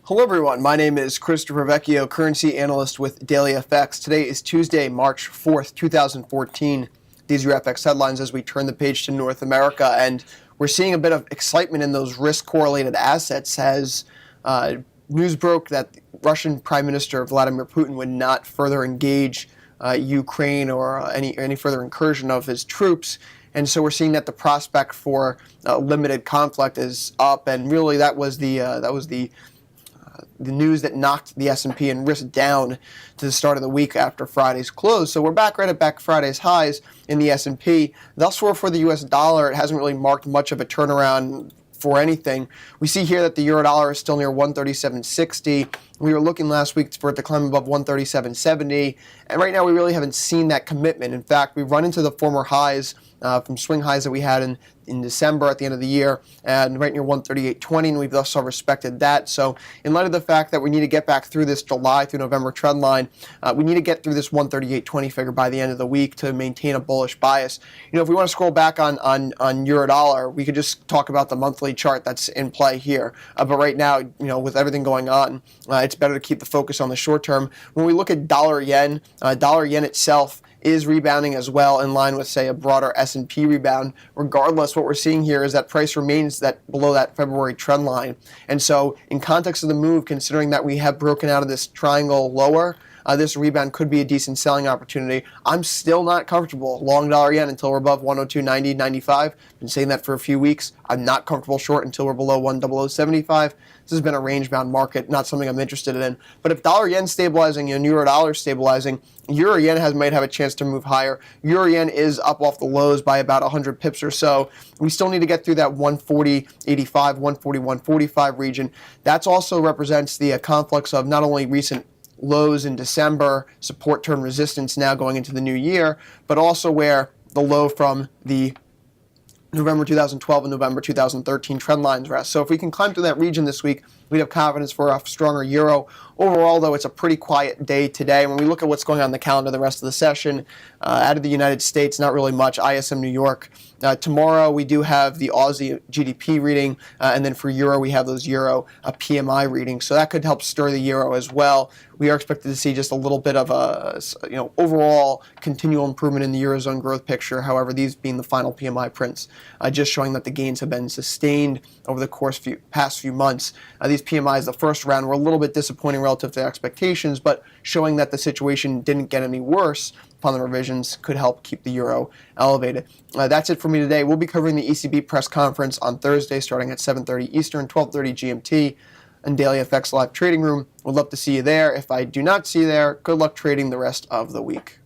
Hello everyone, my name is Christopher Vecchio, currency analyst with Daily FX. Today is Tuesday, March 4th, 2014. These are your FX headlines as we turn the page to North America, and we're seeing a bit of excitement in those risk-correlated assets as news broke that Russian Prime Minister Vladimir Putin would not further engage Ukraine or any further incursion of his troops. And so we're seeing that the prospect for limited conflict is up, and really that was the news that knocked the S&P and risk down to the start of the week after Friday's close. So we're back right at back Friday's highs in the S&P. Thus far for the U.S. dollar, it hasn't really marked much of a turnaround for anything. We see here that the euro dollar is still near 137.60. We were looking last week for it to climb above 137.70, and right now we really haven't seen that commitment. In fact, we've run into the former highs from swing highs that we had in December at the end of the year, and right near 138.20, and we've thus far respected that. So in light of the fact that we need to get back through this July through November trend line, we need to get through this 138.20 figure by the end of the week to maintain a bullish bias. You know, if we want to scroll back on euro dollar, we could just talk about the monthly chart that's in play here. But right now, you know, with everything going on, it's better to keep the focus on the short term. When we look at dollar yen itself is rebounding as well, in line with, say, a broader S&P rebound. Regardless, what we're seeing here is that price remains below that February trend line. And so in context of the move, considering that we have broken out of this triangle lower, this rebound could be a decent selling opportunity. I'm still not comfortable long dollar yen until we're above 102.90, 95. Been saying that for a few weeks. I'm not comfortable short until we're below 100.75. This has been a range-bound market, not something I'm interested in. But if dollar yen stabilizing and euro dollar stabilizing, euro yen might have a chance to move higher. Euro yen is up off the lows by about 100 pips or so. We still need to get through that 140.85, 141.45 region. That also represents the conflux of not only recent lows in December, support turn resistance now going into the new year, but also where the low from the November 2012 and November 2013 trend lines rest. So if we can climb through that region this week, we'd have confidence for a stronger euro. Overall, though, it's a pretty quiet day today. When we look at what's going on in the calendar the rest of the session, out of the United States, not really much. ISM New York. Tomorrow, we do have the Aussie GDP reading, and then for euro, we have those euro PMI readings. So that could help stir the euro as well. We are expected to see just a little bit of a overall continual improvement in the Eurozone growth picture. However, these being the final PMI prints, just showing that the gains have been sustained over the past few months. These PMIs, the first round, were a little bit disappointing relative to expectations, but showing that the situation didn't get any worse upon the revisions could help keep the euro elevated. That's it for me today. We'll be covering the ECB press conference on Thursday starting at 7:30 Eastern, 12:30 GMT, in Daily FX Live Trading Room. Would love to see you there. If I do not see you there, good luck trading the rest of the week.